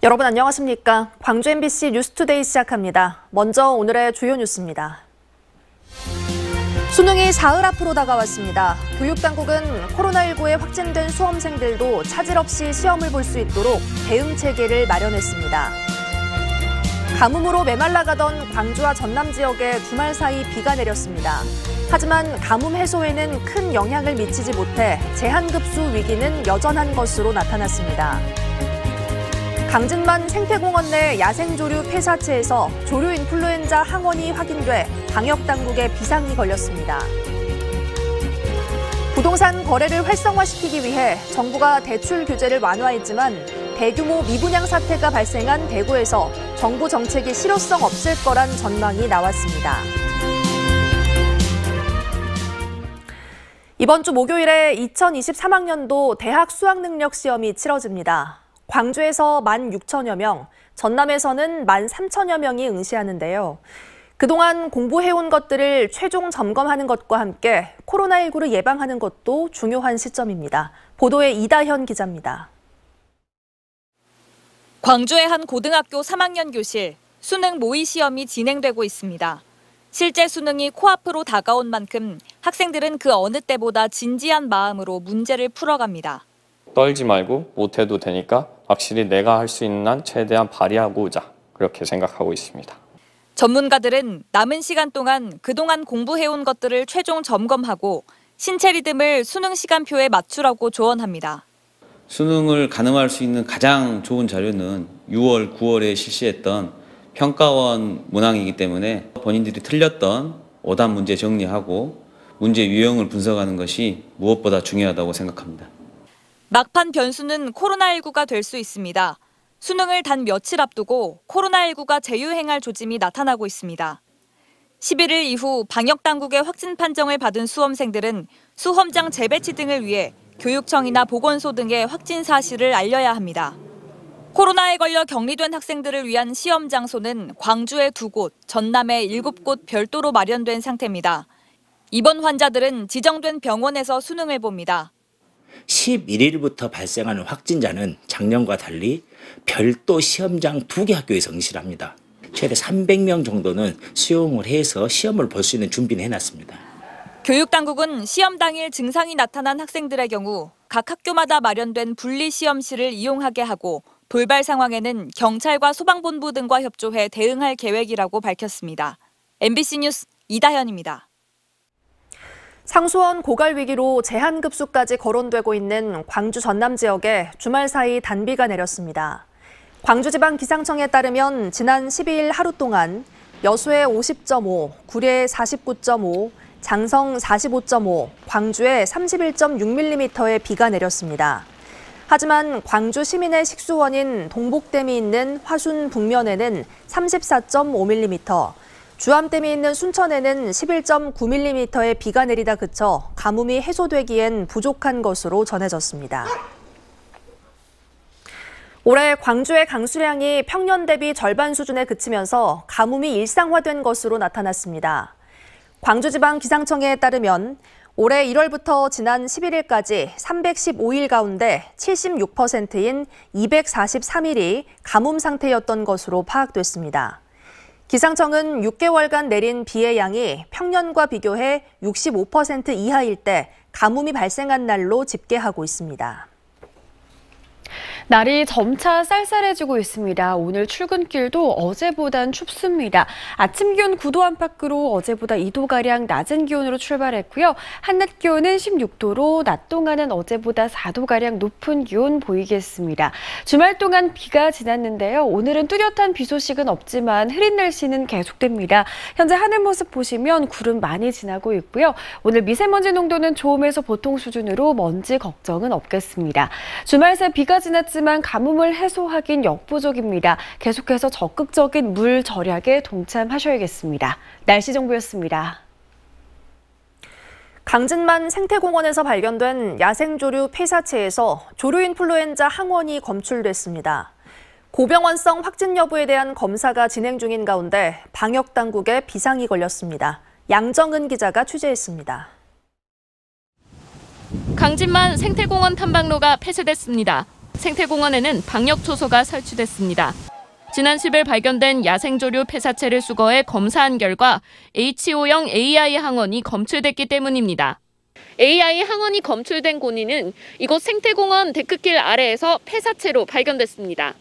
여러분 안녕하십니까? 광주 MBC 뉴스투데이 시작합니다. 먼저 오늘의 주요 뉴스입니다. 수능이 사흘 앞으로 다가왔습니다. 교육당국은 코로나19에 확진된 수험생들도 차질 없이 시험을 볼 수 있도록 대응 체계를 마련했습니다. 가뭄으로 메말라가던 광주와 전남 지역에 주말 사이 비가 내렸습니다. 하지만 가뭄 해소에는 큰 영향을 미치지 못해 제한급수 위기는 여전한 것으로 나타났습니다. 강진만 생태공원 내 야생조류 폐사체에서 조류 인플루엔자 항원이 확인돼 방역당국에 비상이 걸렸습니다. 부동산 거래를 활성화시키기 위해 정부가 대출 규제를 완화했지만 대규모 미분양 사태가 발생한 대구에서 정부 정책이 실효성 없을 거란 전망이 나왔습니다. 이번 주 목요일에 2023학년도 대학 수학능력 시험이 치러집니다. 광주에서 16,000여 명, 전남에서는 13,000여 명이 응시하는데요. 그동안 공부해온 것들을 최종 점검하는 것과 함께 코로나19를 예방하는 것도 중요한 시점입니다. 보도에 이다현 기자입니다. 광주의 한 고등학교 3학년 교실, 수능 모의 시험이 진행되고 있습니다. 실제 수능이 코앞으로 다가온 만큼 학생들은 그 어느 때보다 진지한 마음으로 문제를 풀어갑니다. 떨지 말고 못해도 되니까 확실히 내가 할 수 있는 한 최대한 발휘하고 오자, 그렇게 생각하고 있습니다. 전문가들은 남은 시간 동안 그동안 공부해온 것들을 최종 점검하고 신체 리듬을 수능 시간표에 맞추라고 조언합니다. 수능을 가늠할 수 있는 가장 좋은 자료는 6월, 9월에 실시했던 평가원 문항이기 때문에 본인들이 틀렸던 오답 문제 정리하고 문제 유형을 분석하는 것이 무엇보다 중요하다고 생각합니다. 막판 변수는 코로나19가 될 수 있습니다. 수능을 단 며칠 앞두고 코로나19가 재유행할 조짐이 나타나고 있습니다. 11일 이후 방역당국의 확진 판정을 받은 수험생들은 수험장 재배치 등을 위해 교육청이나 보건소 등의 확진 사실을 알려야 합니다. 코로나에 걸려 격리된 학생들을 위한 시험 장소는 광주에 2곳, 전남에 7곳 별도로 마련된 상태입니다. 입원 환자들은 지정된 병원에서 수능을 봅니다. 11일부터 발생하는 확진자는 작년과 달리 별도 시험장 2개 학교에서 응시를 합니다. 최대 300명 정도는 수용을 해서 시험을 볼 수 있는 준비는 해놨습니다. 교육당국은 시험 당일 증상이 나타난 학생들의 경우 각 학교마다 마련된 분리시험실을 이용하게 하고 돌발 상황에는 경찰과 소방본부 등과 협조해 대응할 계획이라고 밝혔습니다. MBC 뉴스 이다현입니다. 상수원 고갈 위기로 제한급수까지 거론되고 있는 광주 전남 지역에 주말 사이 단비가 내렸습니다. 광주지방기상청에 따르면 지난 12일 하루 동안 여수에 50.5, 구례에 49.5, 장성 45.5, 광주에 31.6mm의 비가 내렸습니다. 하지만 광주 시민의 식수원인 동복댐이 있는 화순 북면에는 34.5mm, 주암댐이 있는 순천에는 11.9mm의 비가 내리다 그쳐 가뭄이 해소되기엔 부족한 것으로 전해졌습니다. 올해 광주의 강수량이 평년 대비 절반 수준에 그치면서 가뭄이 일상화된 것으로 나타났습니다. 광주지방기상청에 따르면 올해 1월부터 지난 11일까지 315일 가운데 76%인 243일이 가뭄 상태였던 것으로 파악됐습니다. 기상청은 6개월간 내린 비의 양이 평년과 비교해 65% 이하일 때 가뭄이 발생한 날로 집계하고 있습니다. 날이 점차 쌀쌀해지고 있습니다. 오늘 출근길도 어제보단 춥습니다. 아침 기온 9도 안팎으로 어제보다 2도가량 낮은 기온으로 출발했고요. 한낮 기온은 16도로 낮 동안은 어제보다 4도가량 높은 기온 보이겠습니다. 주말 동안 비가 지났는데요. 오늘은 뚜렷한 비 소식은 없지만 흐린 날씨는 계속됩니다. 현재 하늘 모습 보시면 구름 많이 지나고 있고요. 오늘 미세먼지 농도는 좋음에서 보통 수준으로 먼지 걱정은 없겠습니다. 주말 새 비가 지났지만 가뭄을 해소하긴 역부족입니다. 계속해서 적극적인 물 절약에 동참하셔야겠습니다. 날씨 정보였습니다. 강진만 생태공원에서 발견된 야생조류 폐사체에서 조류 인플루엔자 항원이 검출됐습니다. 고병원성 확진 여부에 대한 검사가 진행 중인 가운데 방역당국에 비상이 걸렸습니다. 양정은 기자가 취재했습니다. 강진만 생태공원 탐방로가 폐쇄됐습니다. 생태공원에는 방역 초소가 설치됐습니다. 지난 10일 발견된 야생조류 폐사체를 수거해 검사한 결과 HO형 AI 항원이 검출됐기 때문입니다. AI 항원이 검출된 고니는 이곳 생태공원 데크길 아래에서 폐사체로 발견됐습니다.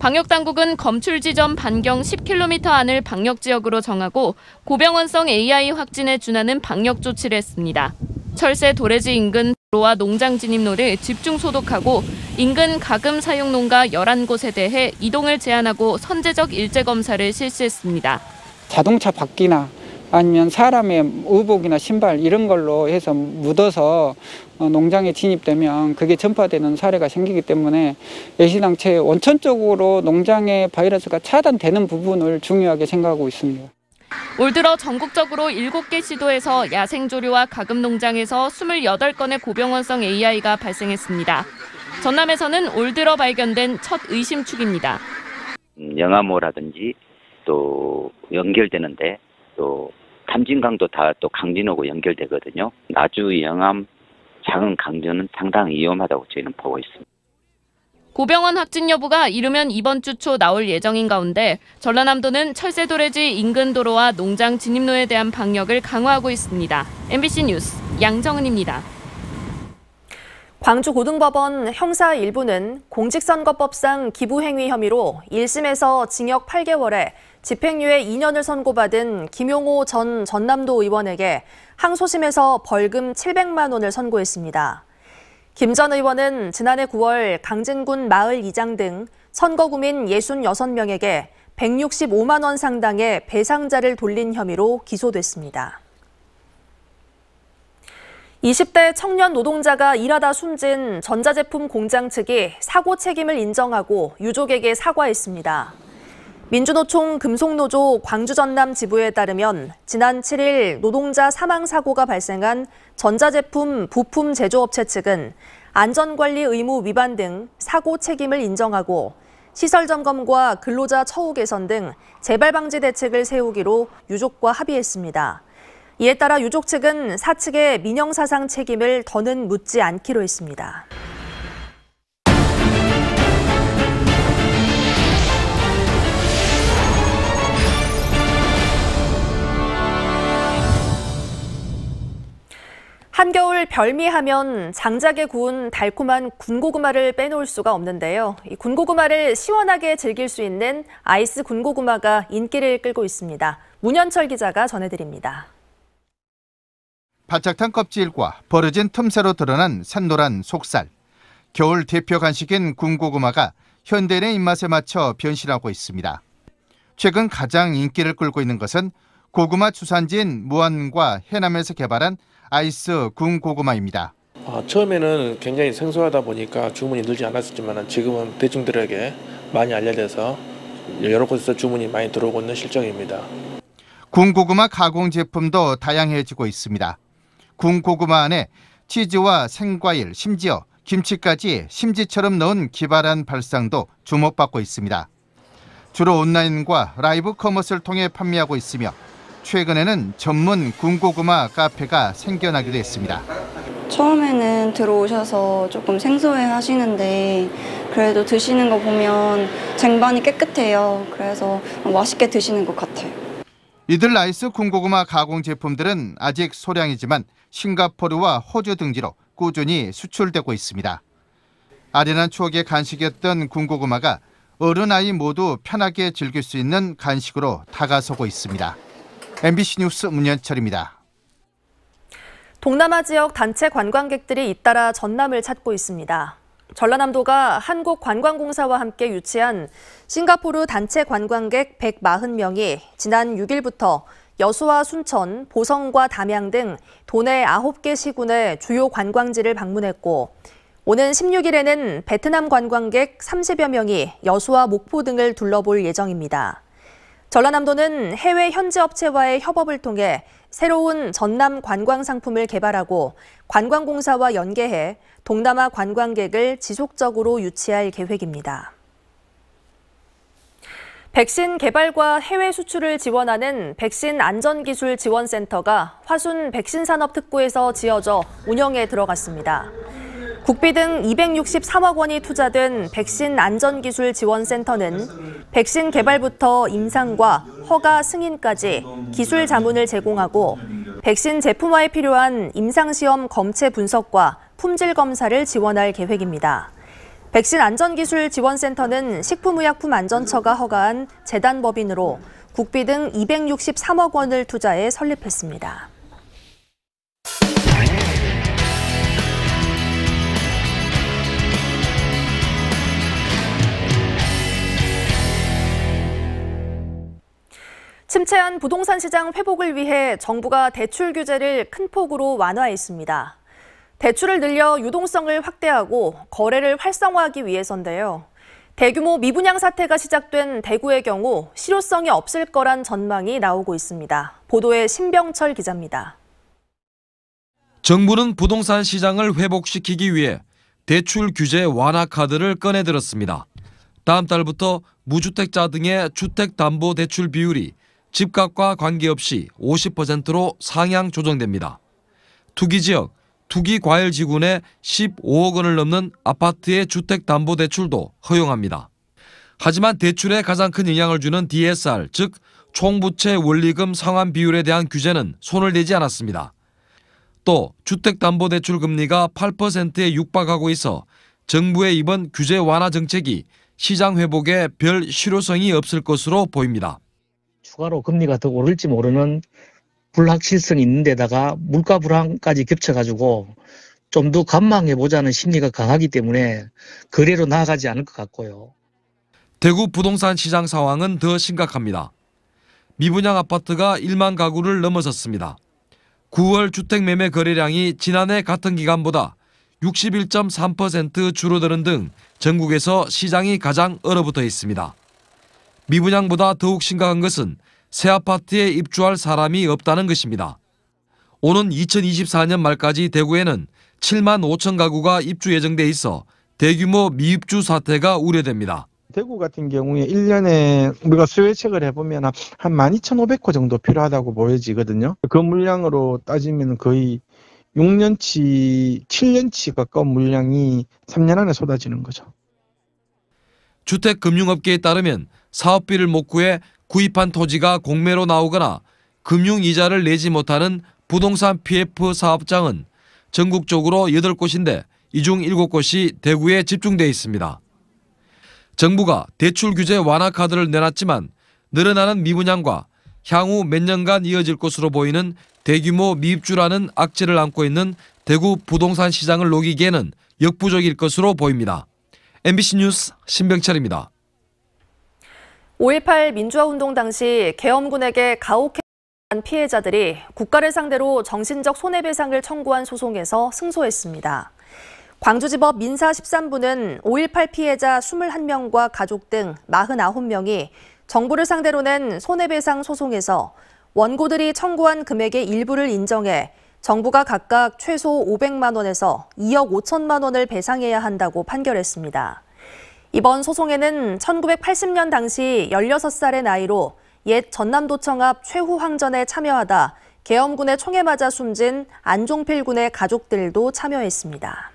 방역당국은 검출 지점 반경 10km 안을 방역지역으로 정하고 고병원성 AI 확진에 준하는 방역 조치를 했습니다. 철새 도래지 인근 도로와 농장 진입로를 집중 소독하고 인근 가금 사용 농가 11곳에 대해 이동을 제한하고 선제적 일제 검사를 실시했습니다. 자동차 바퀴나 아니면 사람의 의복이나 신발 이런 걸로 해서 묻어서 농장에 진입되면 그게 전파되는 사례가 생기기 때문에 애시당초에 원천적으로 농장의 바이러스가 차단되는 부분을 중요하게 생각하고 있습니다. 올 들어 전국적으로 7개 시도에서 야생조류와 가금농장에서 28건의 고병원성 AI가 발생했습니다. 전남에서는 올 들어 발견된 첫 의심축입니다. 영암호라든지 또 연결되는데 또 탐진강도 다 또 강진호고 연결되거든요. 나주, 영암, 작은 강진은 상당히 위험하다고 저희는 보고 있습니다. 고병원 확진 여부가 이르면 이번 주 초 나올 예정인 가운데 전라남도는 철새도래지 인근 도로와 농장 진입로에 대한 방역을 강화하고 있습니다. MBC 뉴스 양정은입니다. 광주고등법원 형사 1부는 공직선거법상 기부행위 혐의로 1심에서 징역 8개월에 집행유예 2년을 선고받은 김용호 전 전남도 의원에게 항소심에서 벌금 700만 원을 선고했습니다. 김 전 의원은 지난해 9월 강진군 마을 이장 등 선거구민 66명에게 165만 원 상당의 배상자를 돌린 혐의로 기소됐습니다. 20대 청년 노동자가 일하다 숨진 전자제품 공장 측이 사고 책임을 인정하고 유족에게 사과했습니다. 민주노총 금속노조 광주 전남 지부에 따르면 지난 7일 노동자 사망 사고가 발생한 전자제품 부품 제조업체 측은 안전관리 의무 위반 등 사고 책임을 인정하고 시설 점검과 근로자 처우 개선 등 재발 방지 대책을 세우기로 유족과 합의했습니다. 이에 따라 유족 측은 사측의 민형사상 책임을 더는 묻지 않기로 했습니다. 한겨울 별미하면 장작에 구운 달콤한 군고구마를 빼놓을 수가 없는데요. 이 군고구마를 시원하게 즐길 수 있는 아이스 군고구마가 인기를 끌고 있습니다. 문현철 기자가 전해드립니다. 바짝 탄 껍질과 벌어진 틈새로 드러난 산노란 속살. 겨울 대표 간식인 군고구마가 현대인의 입맛에 맞춰 변신하고 있습니다. 최근 가장 인기를 끌고 있는 것은 고구마 주산지인 무안과 해남에서 개발한 아이스 군고구마입니다. 처음에는 굉장히 생소하다 보니까 주문이 늘지 않았었지만 지금은 대중들에게 많이 알려져서 여러 곳에서 주문이 많이 들어오고 있는 실정입니다. 군고구마 가공 제품도 다양해지고 있습니다. 군고구마 안에 치즈와 생과일, 심지어 김치까지 심지처럼 넣은 기발한 발상도 주목받고 있습니다. 주로 온라인과 라이브 커머스를 통해 판매하고 있으며 최근에는 전문 군고구마 카페가 생겨나기도 했습니다. 처음에는 들어오셔서 조금 생소해 하시는데 그래도 드시는 거 보면 쟁반이 깨끗해요. 그래서 맛있게 드시는 것 같아요. 이들 아이스 군고구마 가공 제품들은 아직 소량이지만 싱가포르와 호주 등지로 꾸준히 수출되고 있습니다. 아련한 추억의 간식이었던 군고구마가 어른 아이 모두 편하게 즐길 수 있는 간식으로 다가서고 있습니다. MBC 뉴스 문현철입니다. 동남아 지역 단체 관광객들이 잇따라 전남을 찾고 있습니다. 전라남도가 한국관광공사와 함께 유치한 싱가포르 단체 관광객 140명이 지난 6일부터 여수와 순천, 보성과 담양 등 도내 9개 시군의 주요 관광지를 방문했고 오는 16일에는 베트남 관광객 30여 명이 여수와 목포 등을 둘러볼 예정입니다. 전라남도는 해외 현지 업체와의 협업을 통해 새로운 전남 관광 상품을 개발하고 관광공사와 연계해 동남아 관광객을 지속적으로 유치할 계획입니다. 백신 개발과 해외 수출을 지원하는 백신 안전기술 지원센터가 화순 백신산업특구에서 지어져 운영에 들어갔습니다. 국비 등 263억 원이 투자된 백신 안전기술 지원센터는 백신 개발부터 임상과 허가 승인까지 기술 자문을 제공하고 백신 제품화에 필요한 임상시험 검체 분석과 품질 검사를 지원할 계획입니다. 백신 안전기술 지원센터는 식품의약품안전처가 허가한 재단법인으로 국비 등 263억 원을 투자해 설립했습니다. 침체한 부동산 시장 회복을 위해 정부가 대출 규제를 큰 폭으로 완화했습니다. 대출을 늘려 유동성을 확대하고 거래를 활성화하기 위해서인데요. 대규모 미분양 사태가 시작된 대구의 경우 실효성이 없을 거란 전망이 나오고 있습니다. 보도에 신병철 기자입니다. 정부는 부동산 시장을 회복시키기 위해 대출 규제 완화 카드를 꺼내들었습니다. 다음 달부터 무주택자 등의 주택담보대출 비율이 집값과 관계없이 50%로 상향 조정됩니다. 투기지역, 투기과열지구내 15억 원을 넘는 아파트의 주택담보대출도 허용합니다. 하지만 대출에 가장 큰 영향을 주는 DSR, 즉 총부채 원리금 상환 비율에 대한 규제는 손을 대지 않았습니다. 또 주택담보대출 금리가 8%에 육박하고 있어 정부의 이번 규제 완화 정책이 시장 회복에 별 실효성이 없을 것으로 보입니다. 추가로 금리가 더 오를지 모르는 불확실성이 있는 데다가 물가 불안까지 겹쳐가지고 좀 더 관망해보자는 심리가 강하기 때문에 거래로 나아가지 않을 것 같고요. 대구 부동산 시장 상황은 더 심각합니다. 미분양 아파트가 1만 가구를 넘어섰습니다. 9월 주택매매 거래량이 지난해 같은 기간보다 61.3% 줄어드는 등 전국에서 시장이 가장 얼어붙어 있습니다. 미분양보다 더욱 심각한 것은 새 아파트에 입주할 사람이 없다는 것입니다. 오는 2024년 말까지 대구에는 7만 5천 가구가 입주 예정돼 있어 대규모 미입주 사태가 우려됩니다. 대구 같은 경우에 1년에 우리가 수요 예측을 해보면 한 12,500호 정도 필요하다고 보여지거든요. 그 물량으로 따지면 거의 6년치, 7년치 가까운 물량이 3년 안에 쏟아지는 거죠. 주택금융업계에 따르면 사업비를 못 구해 구입한 토지가 공매로 나오거나 금융이자를 내지 못하는 부동산 PF 사업장은 전국적으로 8곳인데 이 중 7곳이 대구에 집중돼 있습니다. 정부가 대출 규제 완화 카드를 내놨지만 늘어나는 미분양과 향후 몇 년간 이어질 것으로 보이는 대규모 미입주라는 악재를 안고 있는 대구 부동산 시장을 녹이기에는 역부족일 것으로 보입니다. MBC 뉴스 신병철입니다. 5.18 민주화운동 당시 계엄군에게 가혹행위한 피해자들이 국가를 상대로 정신적 손해배상을 청구한 소송에서 승소했습니다. 광주지법 민사 13부는 5.18 피해자 21명과 가족 등 49명이 정부를 상대로 낸 손해배상 소송에서 원고들이 청구한 금액의 일부를 인정해 정부가 각각 최소 500만 원에서 2억 5천만 원을 배상해야 한다고 판결했습니다. 이번 소송에는 1980년 당시 16살의 나이로 옛 전남도청 앞 최후황전에 참여하다 계엄군의 총에 맞아 숨진 안종필 군의 가족들도 참여했습니다.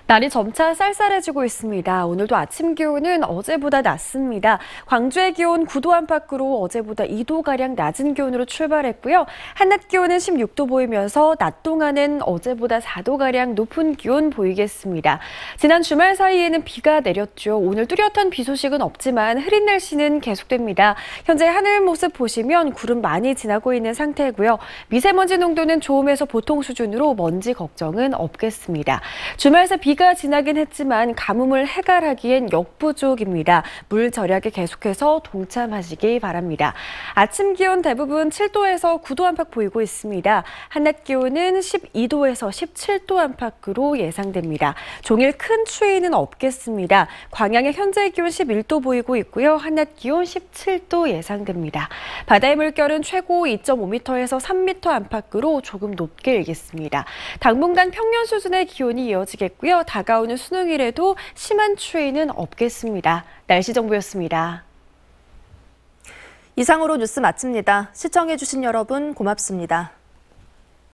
날이 점차 쌀쌀해지고 있습니다. 오늘도 아침 기온은 어제보다 낮습니다. 광주의 기온 9도 안팎으로 어제보다 2도가량 낮은 기온으로 출발했고요. 한낮 기온은 16도 보이면서 낮 동안은 어제보다 4도가량 높은 기온 보이겠습니다. 지난 주말 사이에는 비가 내렸죠. 오늘 뚜렷한 비 소식은 없지만 흐린 날씨는 계속됩니다. 현재 하늘 모습 보시면 구름 많이 지나고 있는 상태고요. 미세먼지 농도는 좋음에서 보통 수준으로 먼지 걱정은 없겠습니다. 주말 새 비가 지나긴 했지만 가뭄을 해결하기엔 역부족입니다. 물 절약에 계속해서 동참하시기 바랍니다. 아침 기온 대부분 7도에서 9도 안팎 보이고 있습니다. 한낮 기온은 12도에서 17도 안팎으로 예상됩니다. 종일 큰 추위는 없겠습니다. 광양의 현재 기온 11도 보이고 있고요. 한낮 기온 17도 예상됩니다. 바다의 물결은 최고 2.5m에서 3m 안팎으로 조금 높게 일겠습니다. 당분간 평년 수준의 기온이 이어지겠고요. 다가오는 수능일에도 심한 추위는 없겠습니다. 날씨 정보였습니다. 이상으로 뉴스 마칩니다. 시청해주신 여러분 고맙습니다.